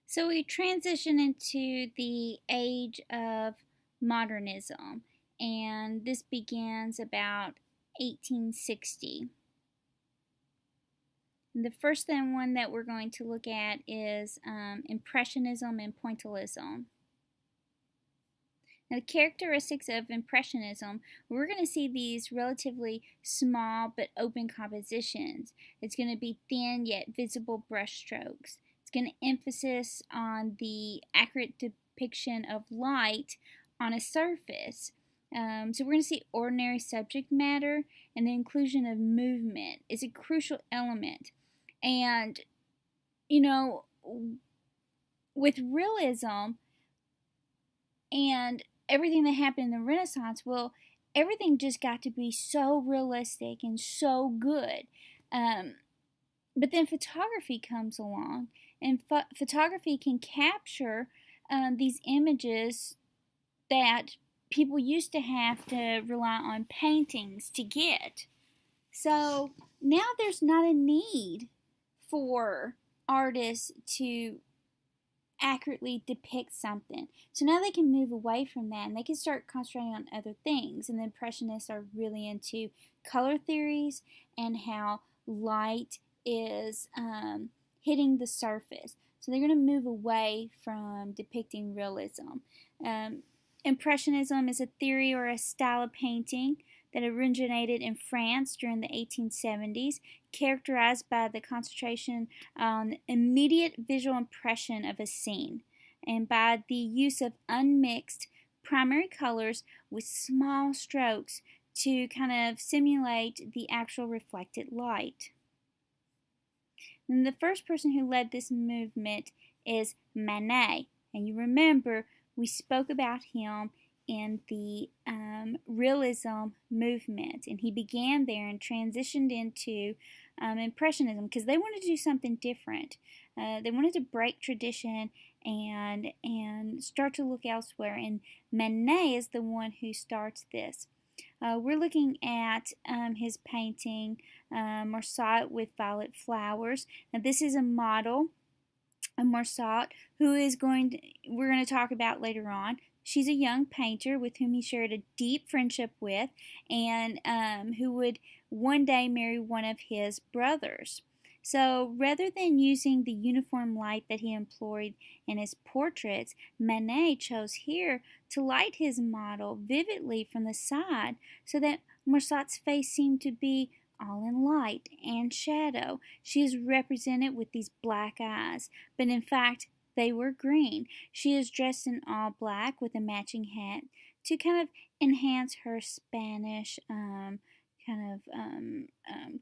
So we transition into the age of modernism, and this begins about 1860. And the first one that we're going to look at is Impressionism and Pointillism. Now, the characteristics of Impressionism, we're going to see these relatively small but open compositions. It's going to be thin yet visible brushstrokes. It's going to emphasis on the accurate depiction of light on a surface. So we're going to see ordinary subject matter, and the inclusion of movement is a crucial element. And, you know, with realism and everything that happened in the Renaissance, well, everything just got to be so realistic and so good. But then photography comes along, and photography can capture these images that people used to have to rely on paintings to get. So now there's not a need for artists to accurately depict something. So now they can move away from that and they can start concentrating on other things. And the Impressionists are really into color theories and how light is hitting the surface. So they're going to move away from depicting realism. Impressionism is a theory or a style of painting that originated in France during the 1870s, characterized by the concentration on immediate visual impression of a scene and by the use of unmixed primary colors with small strokes to kind of simulate the actual reflected light. And the first person who led this movement is Manet. And you remember, we spoke about him in the realism movement, and he began there and transitioned into Impressionism because they wanted to do something different. They wanted to break tradition and start to look elsewhere, and Manet is the one who starts this. We're looking at his painting, Marsaut with Violet Flowers. Now this is a model, a Marsaut, who we're going to talk about later on. She's a young painter with whom he shared a deep friendship with, and who would one day marry one of his brothers. So rather than using the uniform light that he employed in his portraits, Manet chose here to light his model vividly from the side so that Marsaut's face seemed to be all in light and shadow. She is represented with these black eyes, but in fact they were green. She is dressed in all black with a matching hat to kind of enhance her Spanish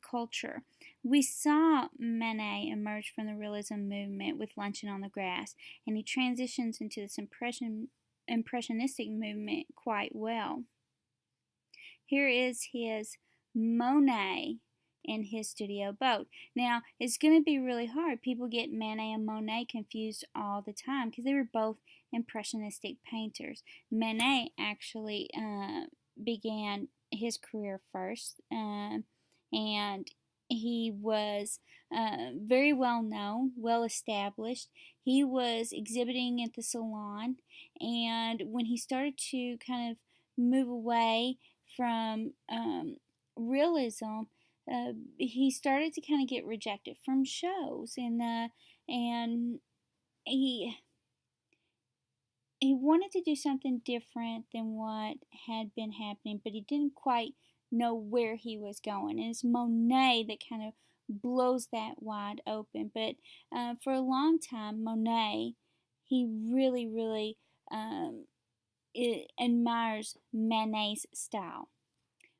culture. We saw Manet emerge from the realism movement with Luncheon on the Grass, and he transitions into this impressionistic movement quite well. Here is his Monet in his studio boat. Now, it's going to be really hard. People get Manet and Monet confused all the time because they were both impressionistic painters. Manet actually began his career first, and he was very well known, well established. He was exhibiting at the Salon, and when he started to kind of move away from realism, he started to kind of get rejected from shows, and he wanted to do something different than what had been happening, but he didn't quite know where he was going. And it's Monet that kind of blows that wide open. But for a long time, Monet, he really admires Manet's style.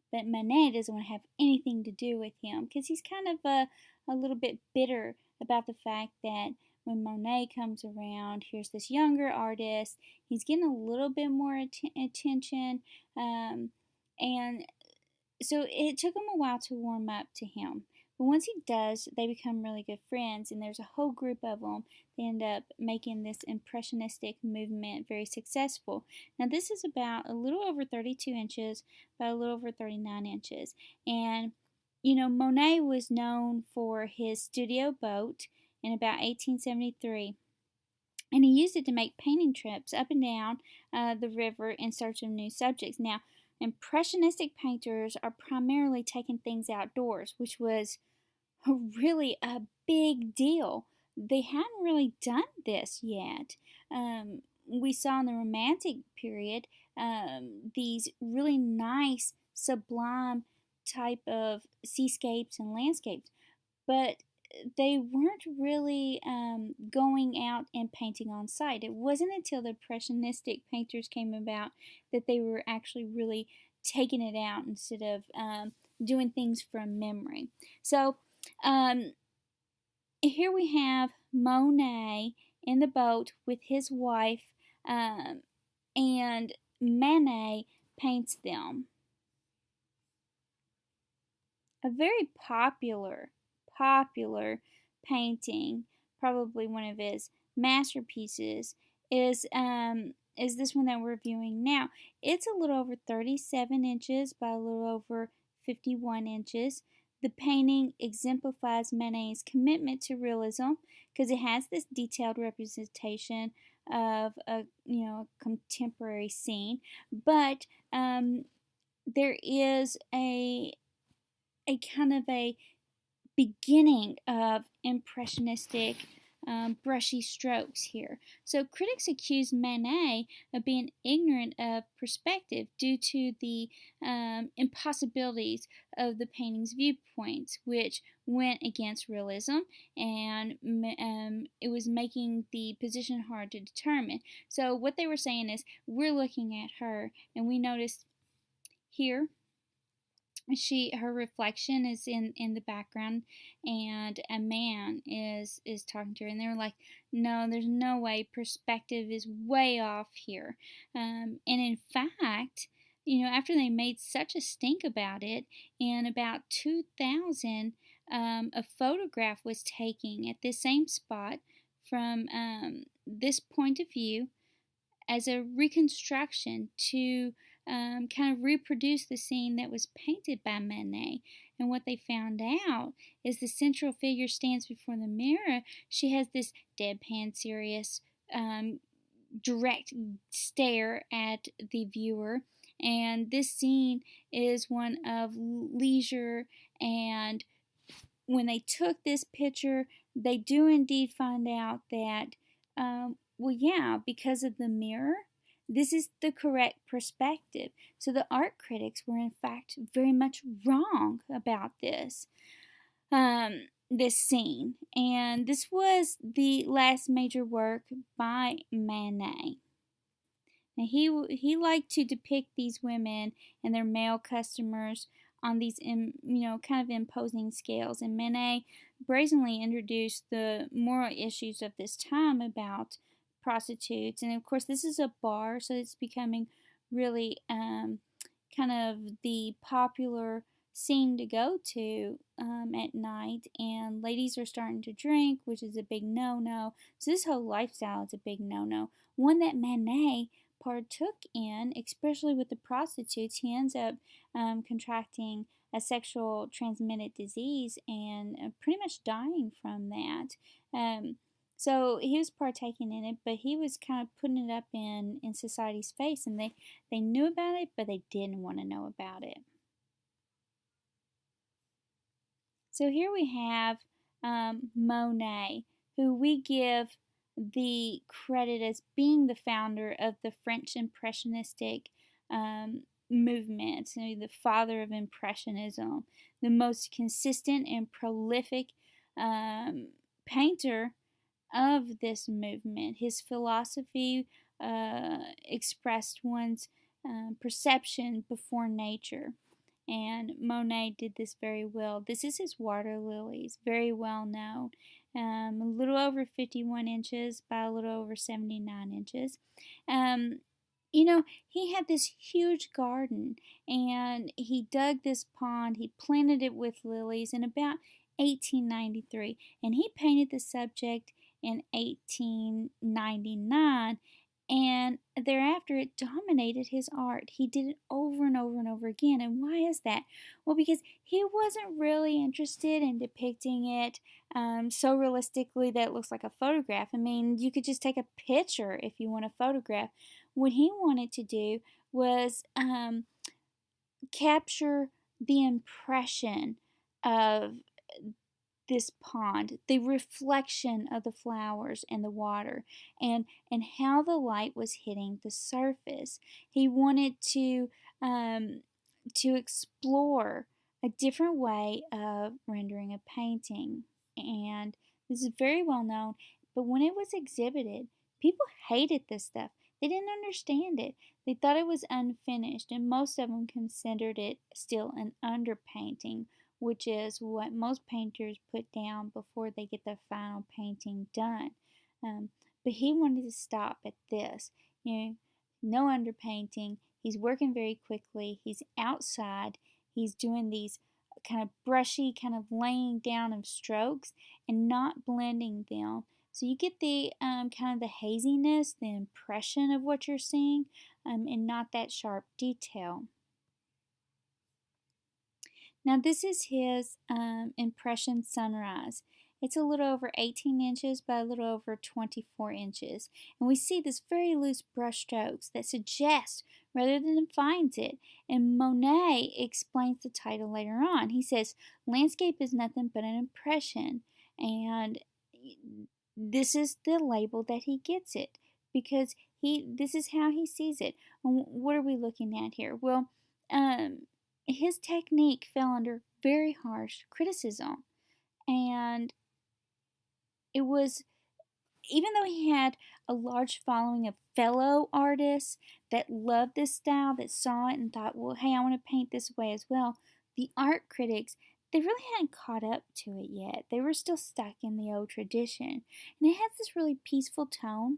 But Manet doesn't want to have anything to do with him because he's kind of a little bit bitter about the fact that when Monet comes around, here's this younger artist. He's getting a little bit more attention, and so it took him a while to warm up to him. But once he does, they become really good friends, and there's a whole group of them. They end up making this impressionistic movement very successful. Now, this is about a little over 32 inches by a little over 39 inches. And, you know, Monet was known for his studio boat in about 1873. and he used it to make painting trips up and down the river in search of new subjects. Now, Impressionistic painters are primarily taking things outdoors, which was really a big deal. They hadn't really done this yet. We saw in the Romantic period these really nice, sublime type of seascapes and landscapes, but they weren't really going out and painting on site. It wasn't until the Impressionistic painters came about that they were actually really taking it out instead of doing things from memory. So here we have Monet in the boat with his wife, and Manet paints them. A very popular painting, probably one of his masterpieces, is this one that we're viewing now. It's a little over 37 inches by a little over 51 inches. The painting exemplifies Manet's commitment to realism because it has this detailed representation of a contemporary scene, but there is a kind of a beginning of impressionistic brushy strokes here. So critics accuse Manet of being ignorant of perspective due to the impossibilities of the painting's viewpoints, which went against realism, and it was making the position hard to determine. So what they were saying is, we're looking at her, and we notice here her reflection is in the background, and a man is talking to her, and they're like, no, there's no way, perspective is way off here. And in fact, after they made such a stink about it, in about 2000 a photograph was taken at this same spot from this point of view as a reconstruction to kind of reproduce the scene that was painted by Manet. And what they found out is the central figure stands before the mirror. She has this deadpan serious direct stare at the viewer, and this scene is one of leisure. And when they took this picture, they do indeed find out that well, yeah, because of the mirror, this is the correct perspective. So the art critics were in fact very much wrong about this this scene. And this was the last major work by Manet. Now he liked to depict these women and their male customers on these kind of imposing scales, and Manet brazenly introduced the moral issues of this time about prostitutes. And of course, this is a bar, so it's becoming really kind of the popular scene to go to at night, and ladies are starting to drink, which is a big no-no. So this whole lifestyle is a big no-no, one that Manet partook in, especially with the prostitutes. He ends up contracting a sexual transmitted disease and pretty much dying from that. So he was partaking in it, but he was kind of putting it up in society's face, and they knew about it, but they didn't want to know about it. So here we have Monet, who we give the credit as being the founder of the French Impressionistic movement, so the father of Impressionism, the most consistent and prolific painter of this movement. His philosophy expressed one's perception before nature, and Monet did this very well. This is his water lilies, very well known. A little over 51 inches by a little over 79 inches. He had this huge garden, and he dug this pond. He planted it with lilies in about 1893, and he painted the subject in 1899, And thereafter, it dominated his art. He did it over and over and over again. And why is that? Well, because he wasn't really interested in depicting it so realistically that it looks like a photograph. I mean, you could just take a picture if you want a photograph. What he wanted to do was capture the impression of this pond, the reflection of the flowers and the water, and how the light was hitting the surface. He wanted to explore a different way of rendering a painting, and this is very well known. But when it was exhibited, people hated this stuff. They didn't understand it. They thought it was unfinished, and most of them considered it still an underpainting, which is what most painters put down before they get the final painting done. Um, but he wanted to stop at this. You know, no underpainting. He's working very quickly. He's outside. He's doing these kind of brushy, kind of laying down of strokes and not blending them. So you get the kind of the haziness, the impression of what you're seeing, and not that sharp detail. Now this is his impression sunrise. It's a little over 18 inches by a little over 24 inches. And we see this very loose brush strokes that suggest rather than defines it. And Monet explains the title later on. He says, landscape is nothing but an impression. And this is the label that he gets it because this is how he sees it. What are we looking at here? Well, his technique fell under very harsh criticism, and it was, even though he had a large following of fellow artists that loved this style, that saw it and thought, well, hey, I want to paint this way as well, the art critics, they really hadn't caught up to it yet. They were still stuck in the old tradition. And it has this really peaceful tone,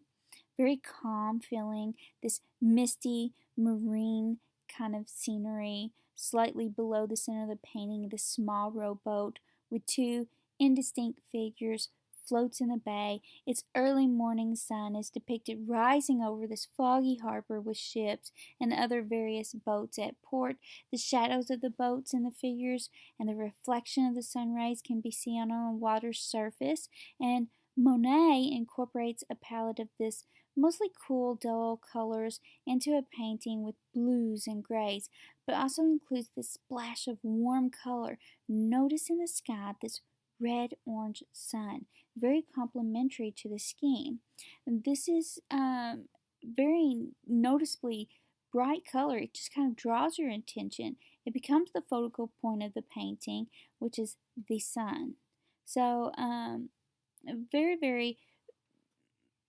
very calm feeling, this misty marine kind of scenery. Slightly below the center of the painting, this small rowboat with two indistinct figures floats in the bay. Its early morning sun is depicted rising over this foggy harbor with ships and other various boats at port. The shadows of the boats and the figures and the reflection of the sun rays can be seen on the water's surface, and Monet incorporates a palette of this mostly cool, dull colors into a painting with blues and grays, but also includes this splash of warm color. Notice in the sky this red-orange sun, very complementary to the scheme. And this is very noticeably bright color. It just kind of draws your attention. It becomes the focal point of the painting, which is the sun. So, very, very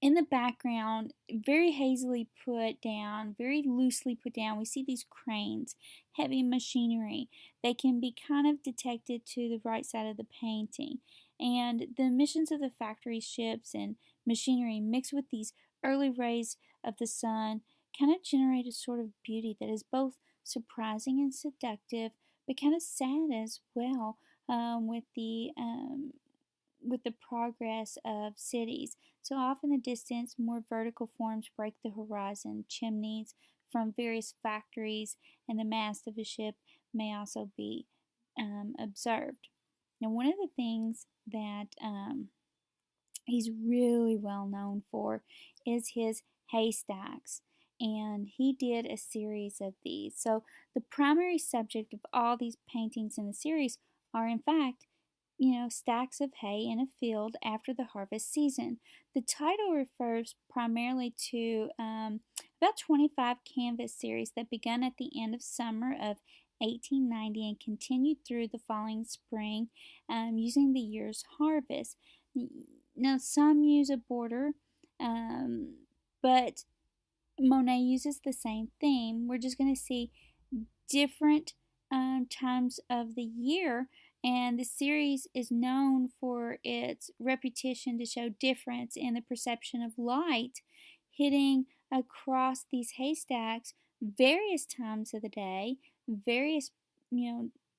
in the background, very hazily put down, very loosely put down. We see these cranes, heavy machinery. They can be kind of detected to the right side of the painting. And the emissions of the factory ships and machinery mixed with these early rays of the sun kind of generate a sort of beauty that is both surprising and seductive, but kind of sad as well, with the progress of cities. So off in the distance, more vertical forms break the horizon. Chimneys from various factories and the mast of a ship may also be observed. Now, one of the things that he's really well known for is his haystacks, and he did a series of these. So the primary subject of all these paintings in the series are, in fact, stacks of hay in a field after the harvest season. The title refers primarily to about 25 canvas series that began at the end of summer of 1890 and continued through the following spring, using the year's harvest. Now, some use a border, but Monet uses the same theme. We're just going to see different times of the year, and the series is known for its reputation to show difference in the perception of light hitting across these haystacks various times of the day, various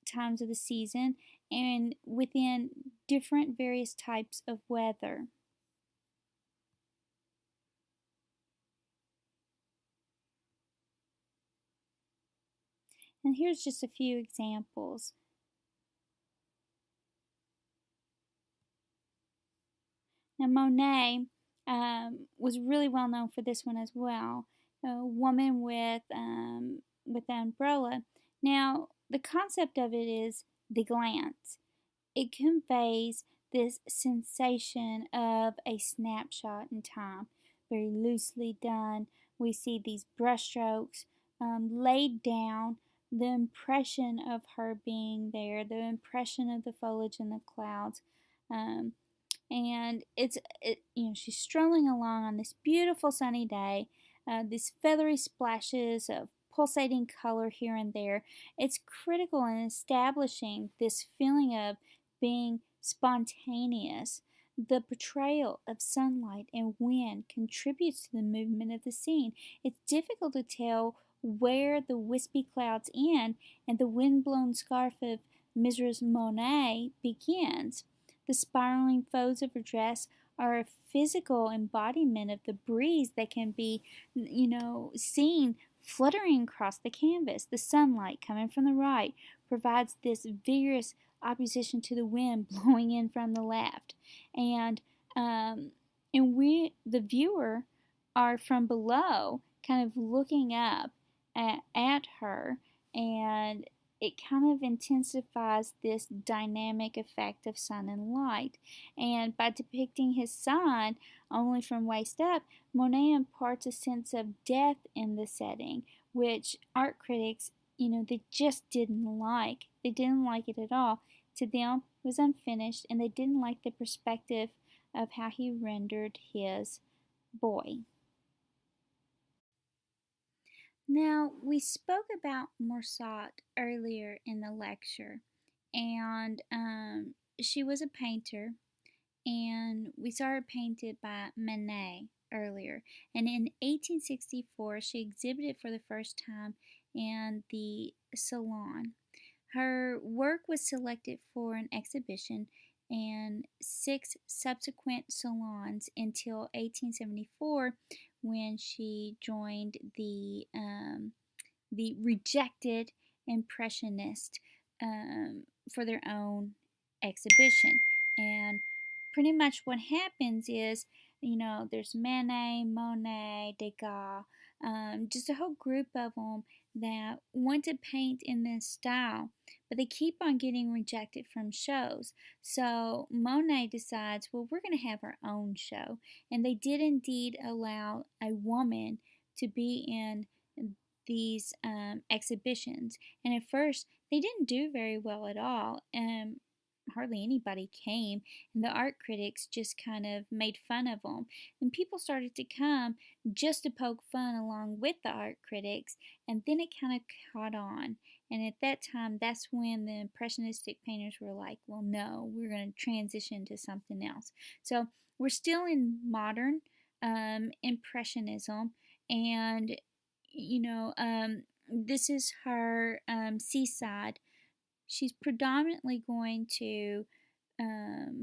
times of the season, and within different various types of weather. And here's just a few examples. Now, Monet was really well known for this one as well. A woman with the umbrella. Now, the concept of it is the glance. It conveys this sensation of a snapshot in time, very loosely done. We see these brushstrokes laid down, the impression of her being there, the impression of the foliage and the clouds. Um, and she's strolling along on this beautiful sunny day, these feathery splashes of pulsating color here and there. It's critical in establishing this feeling of being spontaneous. The portrayal of sunlight and wind contributes to the movement of the scene. It's difficult to tell where the wispy clouds end and the wind-blown scarf of Mrs. Monet begins. The spiraling folds of her dress are a physical embodiment of the breeze that can be, seen fluttering across the canvas. The sunlight coming from the right provides this vigorous opposition to the wind blowing in from the left. And we, the viewer, are from below, kind of looking up at her, and it kind of intensifies this dynamic effect of sun and light. And by depicting his son only from waist up, Monet imparts a sense of depth in the setting, which art critics, they just didn't like. They didn't like it at all. To them, it was unfinished, and they didn't like the perspective of how he rendered his boy. Now, we spoke about Morsat earlier in the lecture, and she was a painter, and we saw her painted by Manet earlier. And in 1864, she exhibited for the first time in the Salon. Her work was selected for an exhibition and 6 subsequent salons until 1874, when she joined the rejected Impressionist for their own exhibition. And pretty much what happens is, there's Manet, Monet, Degas, just a whole group of them that want to paint in this style, but they keep on getting rejected from shows. So Monet decides, well, we're going to have our own show. And they did indeed allow a woman to be in these exhibitions. And at first, they didn't do very well at all. Hardly anybody came, and the art critics just kind of made fun of them. And people started to come just to poke fun along with the art critics, and then it kind of caught on. And at that time, that's when the Impressionistic painters were like, well, no, we're going to transition to something else. So we're still in modern Impressionism, and this is her seaside. She's predominantly going to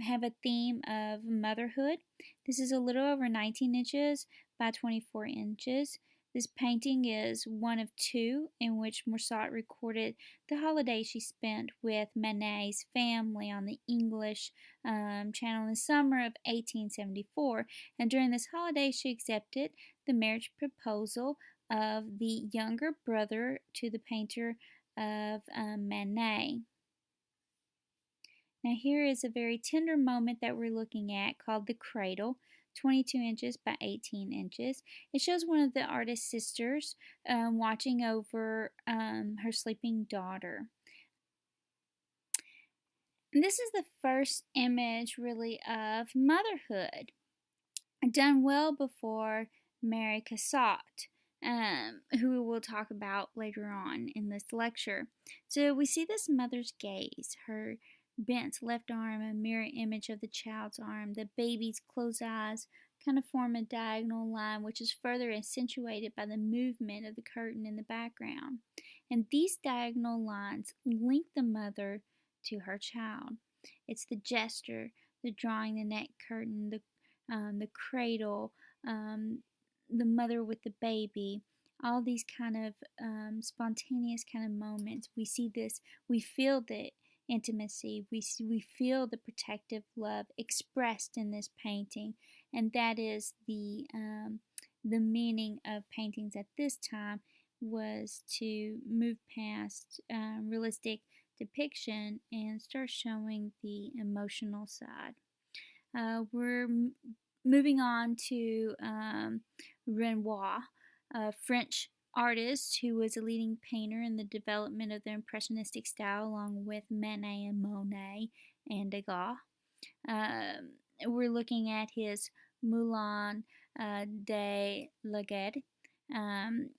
have a theme of motherhood. This is a little over 19 inches by 24 inches. This painting is one of 2 in which Morsat recorded the holiday she spent with Manet's family on the English Channel in the summer of 1874. And during this holiday, she accepted the marriage proposal of the younger brother to the painter of Manet. Now here is a very tender moment that we're looking at called the cradle, 22 inches by 18 inches. It shows one of the artist's sisters watching over her sleeping daughter. And this is the first image really of motherhood, done well before Mary Cassatt, who we will talk about later on in this lecture. So we see this mother's gaze, her bent left arm, a mirror image of the child's arm. The baby's closed eyes kind of form a diagonal line, which is further accentuated by the movement of the curtain in the background. And these diagonal lines link the mother to her child. It's the gesture, the drawing the neck curtain, the cradle, the mother with the baby, all these kind of spontaneous kind of moments. We see this, we feel the intimacy, we feel the protective love expressed in this painting, and that is the meaning of paintings at this time, was to move past realistic depiction and start showing the emotional side. We're moving on to Renoir, a French artist who was a leading painter in the development of the Impressionistic style, along with Manet and Monet and Degas. We're looking at his Moulin de la Guerre, um,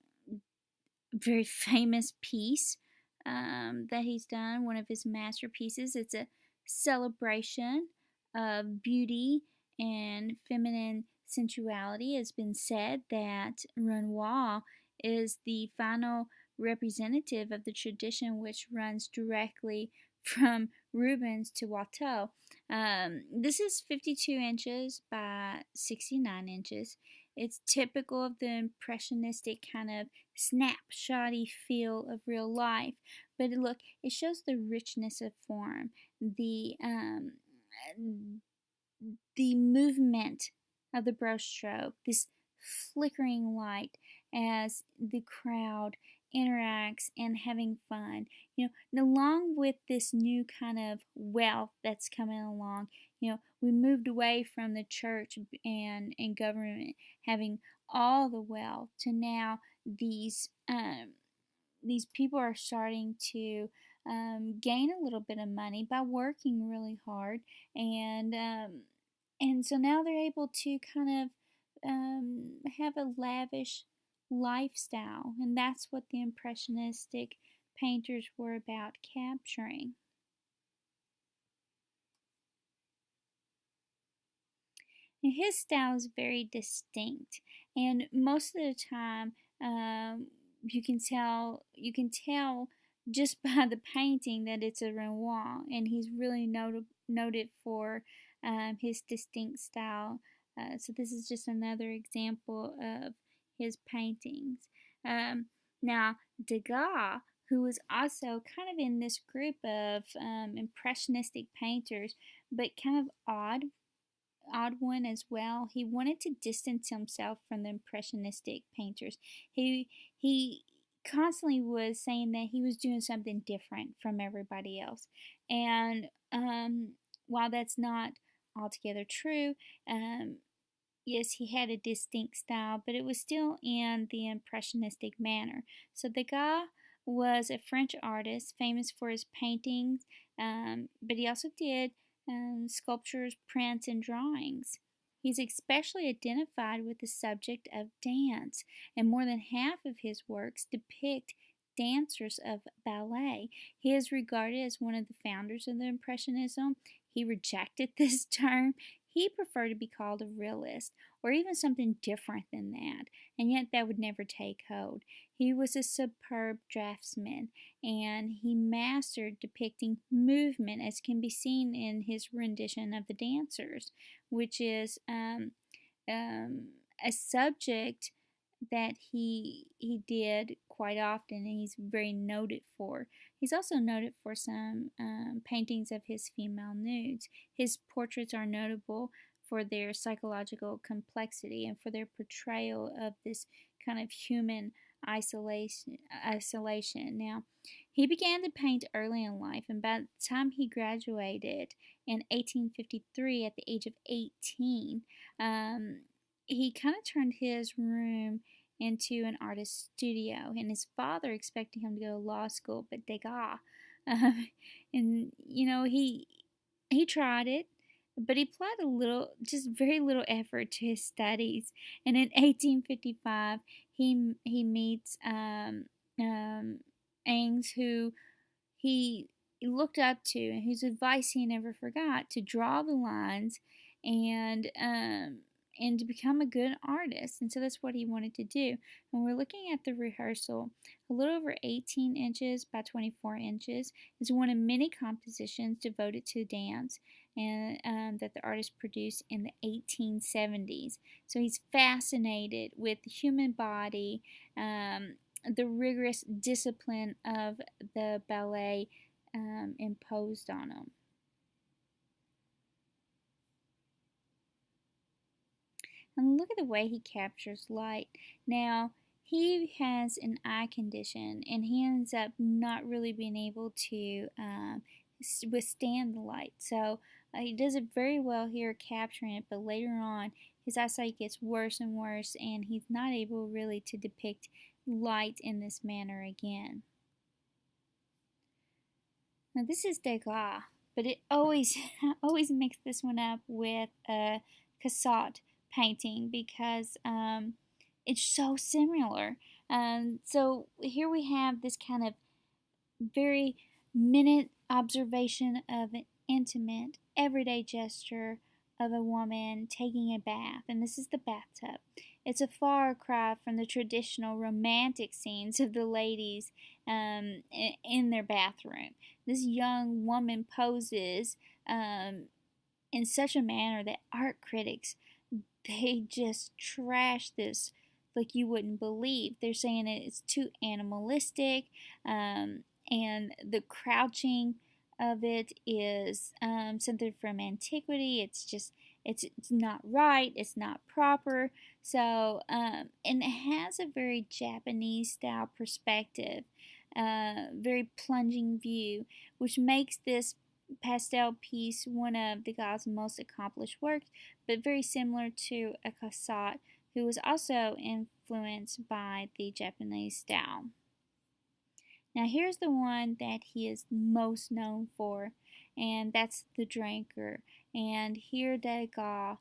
very famous piece that he's done, one of his masterpieces. It's a celebration of beauty and feminine sensuality. It's been said that Renoir is the final representative of the tradition, which runs directly from Rubens to Watteau. This is 52 inches by 69 inches. It's typical of the impressionistic kind of snapshotty feel of real life. But look, it shows the richness of form, the movement of the brushstroke, this flickering light as the crowd interacts and having fun. And along with this new kind of wealth that's coming along, we moved away from the church and government having all the wealth to now these people are starting to gain a little bit of money by working really hard, and so now they're able to kind of have a lavish lifestyle, and that's what the impressionistic painters were about capturing. And his style is very distinct, and most of the time, you can tell just by the painting that it's a Renoir, and he's really noted for his distinct style. So this is just another example of his paintings. Now, Degas, who was also kind of in this group of impressionistic painters, but kind of odd one as well. He wanted to distance himself from the impressionistic painters. He constantly was saying that he was doing something different from everybody else. And while that's not altogether true, yes, he had a distinct style, but it was still in the impressionistic manner. So Degas was a French artist famous for his paintings, but he also did sculptures, prints, and drawings. He's especially identified with the subject of dance, and more than half of his works depict dancers of ballet. He is regarded as one of the founders of the Impressionism. He rejected this term. He preferred to be called a realist, or even something different than that, and yet that would never take hold. He was a superb draftsman, and he mastered depicting movement, as can be seen in his rendition of the dancers, which is a subject that he did quite often, and he's very noted for. He's also noted for some paintings of his female nudes. His portraits are notable for their psychological complexity and for their portrayal of this kind of human isolation. Now, he began to paint early in life, and by the time he graduated in 1853 at the age of 18, he kind of turned his room into an artist's studio, and his father expected him to go to law school, but Degas, and he tried it, but he applied just very little effort to his studies. And in 1855, he meets Angres, who he looked up to, and whose advice he never forgot, to draw the lines and to become a good artist. And so that's what he wanted to do. And we're looking at the rehearsal. A little over 18 inches by 24 inches is one of many compositions devoted to dance. and that the artist produced in the 1870s. So he's fascinated with the human body, the rigorous discipline of the ballet imposed on him. And look at the way he captures light. Now, he has an eye condition and he ends up not really being able to withstand the light. So he does it very well here capturing it, but later on his eyesight gets worse and worse and he's not able really to depict light in this manner again. Now this is Degas, but it always always mix this one up with a Cassatt painting because it's so similar. So here we have this kind of very minute observation of an intimate, everyday gesture of a woman taking a bath, and this is the bathtub. It's a far cry from the traditional romantic scenes of the ladies in their bathroom. This young woman poses in such a manner that art critics, they just trash this like you wouldn't believe. They're saying it's too animalistic, and the crouching of it is something from antiquity. It's not right. It's not proper. So and it has a very Japanese style perspective, very plunging view, which makes this pastel piece one of Degas' most accomplished works, but very similar to a Cassatt, who was also influenced by the Japanese style. Now here's the one that he is most known for, and that's The Drinker. And here Degas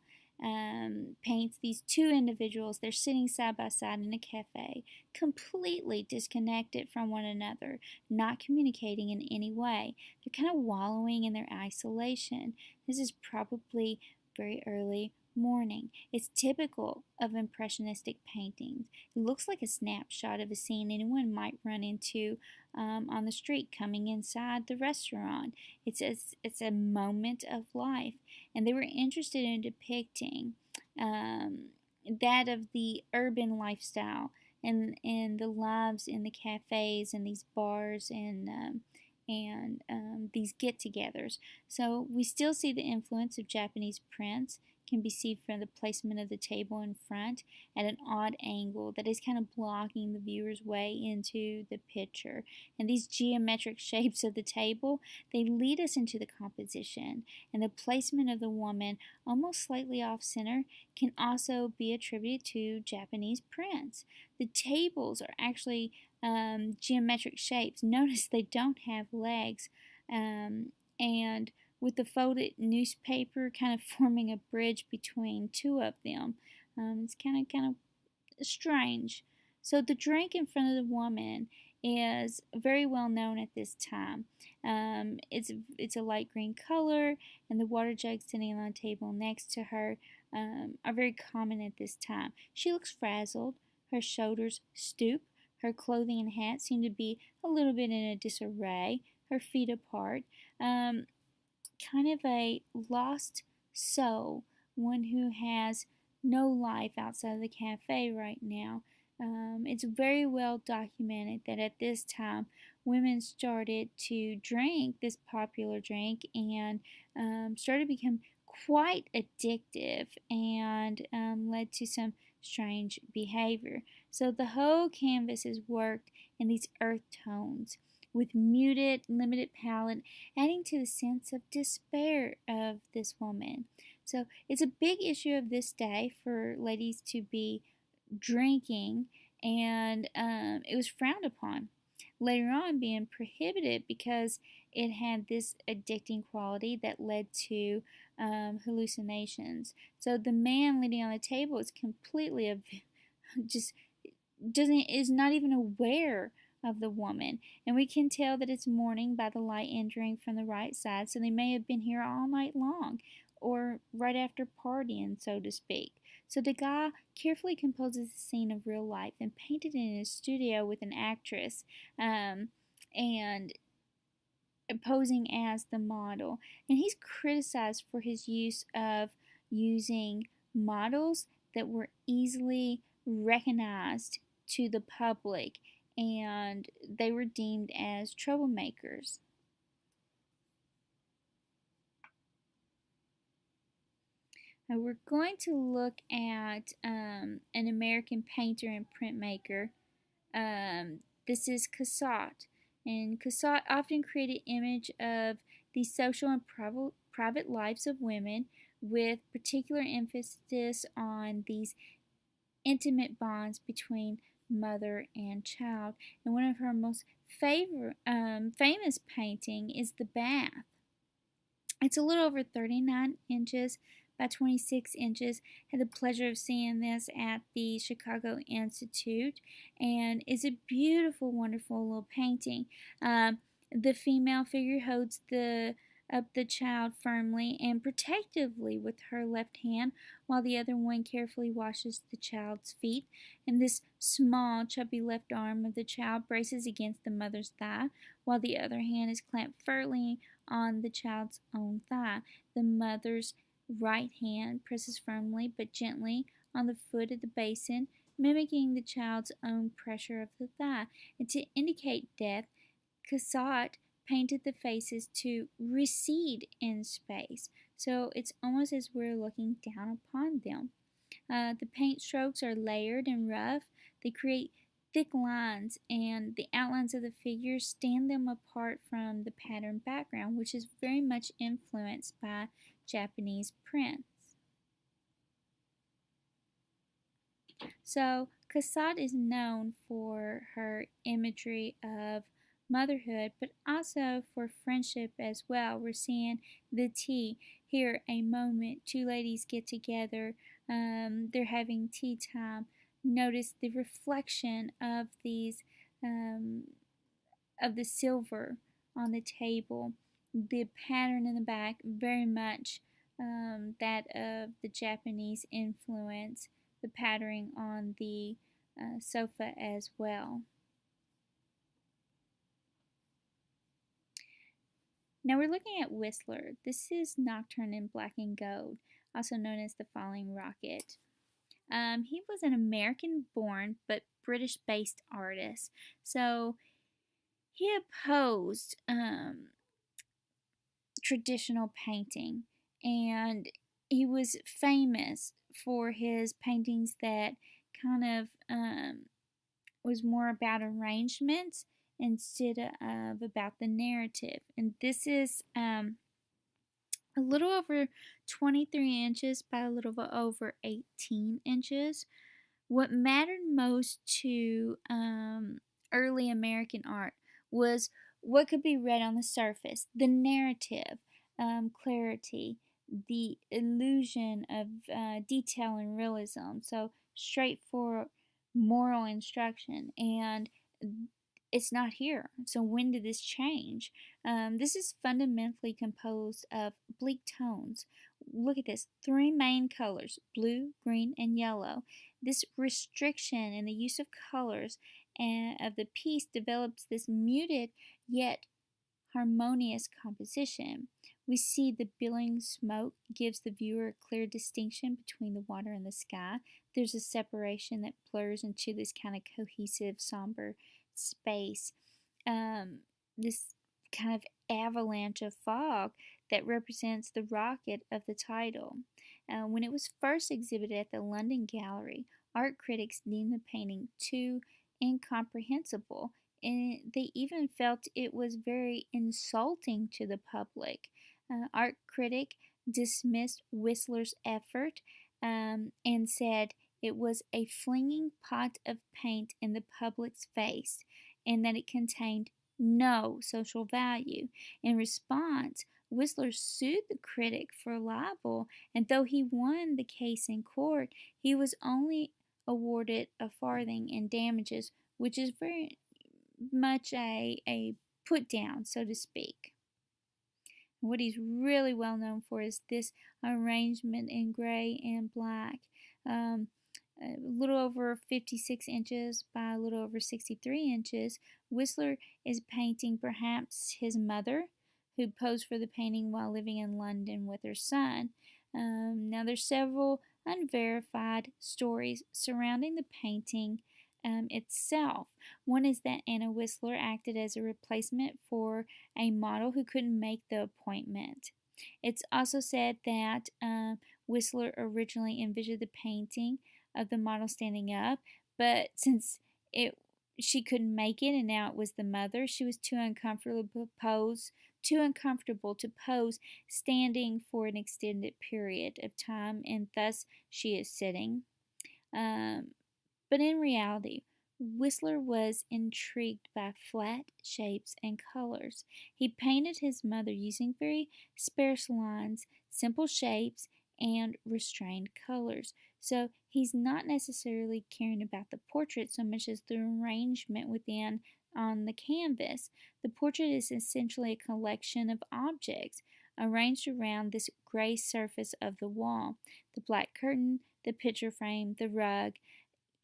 paints these two individuals. They're sitting side by side in a cafe, completely disconnected from one another, not communicating in any way. They're kind of wallowing in their isolation. This is probably very early morning. It's typical of impressionistic paintings. It looks like a snapshot of a scene anyone might run into on the street coming inside the restaurant. It's a moment of life, and they were interested in depicting that of the urban lifestyle and the lives in the cafes and these bars and these get-togethers. So we still see the influence of Japanese prints can be seen from the placement of the table in front at an odd angle that is kind of blocking the viewer's way into the picture. And these geometric shapes of the table, they lead us into the composition. And the placement of the woman almost slightly off center can also be attributed to Japanese prints. The tables are actually geometric shapes. Notice they don't have legs, and with the folded newspaper kind of forming a bridge between two of them. It's kind of strange. So the drink in front of the woman is very well known at this time. It's a light green color, and the water jug sitting on the table next to her are very common at this time. She looks frazzled. Her shoulders stoop. Her clothing and hat seem to be a little bit in a disarray. Her feet apart. Kind of a lost soul, one who has no life outside of the cafe right now. It's very well documented that at this time women started to drink this popular drink and started to become quite addictive and led to some strange behavior. So the whole canvas is worked in these earth tones with muted, limited palette, adding to the sense of despair of this woman. So it's a big issue of this day for ladies to be drinking, and it was frowned upon. Later on, being prohibited because it had this addicting quality that led to hallucinations. So the man leaning on the table is completely is not even aware of the woman, and we can tell that it's morning by the light entering from the right side, so they may have been here all night long or right after partying, so to speak. So Degas carefully composes the scene of real life and painted it in his studio with an actress, and posing as the model. And he's criticized for his use of using models that were easily recognized to the public, and they were deemed as troublemakers. Now we're going to look at an American painter and printmaker. This is Cassatt. And Cassatt often created image of the social and private lives of women, with particular emphasis on these intimate bonds between mother and child. And one of her most famous painting is The Bath. It's a little over 39 inches by 26 inches. Had the pleasure of seeing this at the Chicago Institute, and it's a beautiful, wonderful little painting. The female figure holds up the child firmly and protectively with her left hand, while the other one carefully washes the child's feet. And this small, chubby left arm of the child braces against the mother's thigh, while the other hand is clamped firmly on the child's own thigh. The mother's right hand presses firmly but gently on the foot of the basin, mimicking the child's own pressure of the thigh. And to indicate death, Cassatt painted the faces to recede in space, so it's almost as we're looking down upon them. The paint strokes are layered and rough. They create thick lines, and the outlines of the figures stand them apart from the pattern background, which is very much influenced by Japanese prints. So Cassatt is known for her imagery of motherhood, but also for friendship as well. We're seeing the tea here, a moment, two ladies get together, they're having tea time. Notice the reflection of these of the silver on the table. The pattern in the back, very much that of the Japanese influence, the patterning on the sofa as well. Now we're looking at Whistler. This is Nocturne in Black and Gold, also known as the Falling Rocket. He was an American-born but British-based artist. So he opposed traditional painting, and he was famous for his paintings that kind of was more about arrangements instead of about the narrative. And this is a little over 23 inches by a little over 18 inches. What mattered most to early American art was what could be read on the surface, the narrative, clarity, the illusion of detail and realism. So straightforward moral instruction, and it's not here. So when did this change? This is fundamentally composed of bleak tones. Look at this, three main colors, blue, green, and yellow. This restriction in the use of colors and of the piece develops this muted yet harmonious composition. We see the billowing smoke gives the viewer a clear distinction between the water and the sky. There's a separation that blurs into this kind of cohesive, somber space. This kind of avalanche of fog that represents the rocket of the title. When it was first exhibited at the London Gallery, art critics deemed the painting too incomprehensible, and they even felt it was very insulting to the public. Art critic dismissed Whistler's effort and said it was a flinging pot of paint in the public's face, and that it contained no social value. In response, Whistler sued the critic for libel, and though he won the case in court, he was only awarded a farthing in damages, which is very much a put down, so to speak. What he's really well known for is this arrangement in gray and black. A little over 56 inches by a little over 63 inches. Whistler is painting perhaps his mother, who posed for the painting while living in London with her son. Now, there's several unverified stories surrounding the painting itself. One is that Anna Whistler acted as a replacement for a model who couldn't make the appointment. It's also said that Whistler originally envisioned the painting of the model standing up, but since it she couldn't make it and now it was the mother, she was too uncomfortable to pose standing for an extended period of time, and thus she is sitting. Um, but in reality, Whistler was intrigued by flat shapes and colors. He painted his mother using very sparse lines, simple shapes, and restrained colors. So he's not necessarily caring about the portrait so much as the arrangement within on the canvas. The portrait is essentially a collection of objects arranged around this gray surface of the wall. The black curtain, the picture frame, the rug,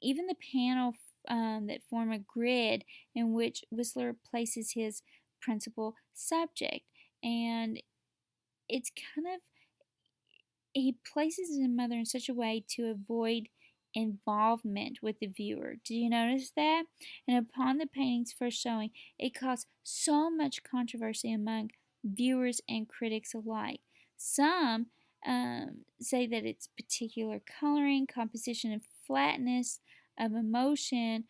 even the panel that form a grid in which Whistler places his principal subject. And it's kind of, he places his mother in such a way to avoid involvement with the viewer. Do you notice that? And upon the painting's first showing, it caused so much controversy among viewers and critics alike. Some say that its particular coloring, composition, and flatness of emotion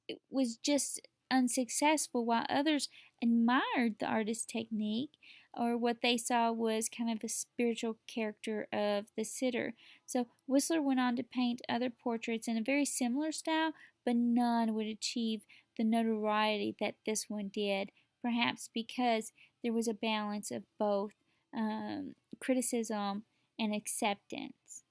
it was just unsuccessful, while others admired the artist's technique, or what they saw was kind of a spiritual character of the sitter. So Whistler went on to paint other portraits in a very similar style, but none would achieve the notoriety that this one did, perhaps because there was a balance of both criticism and acceptance.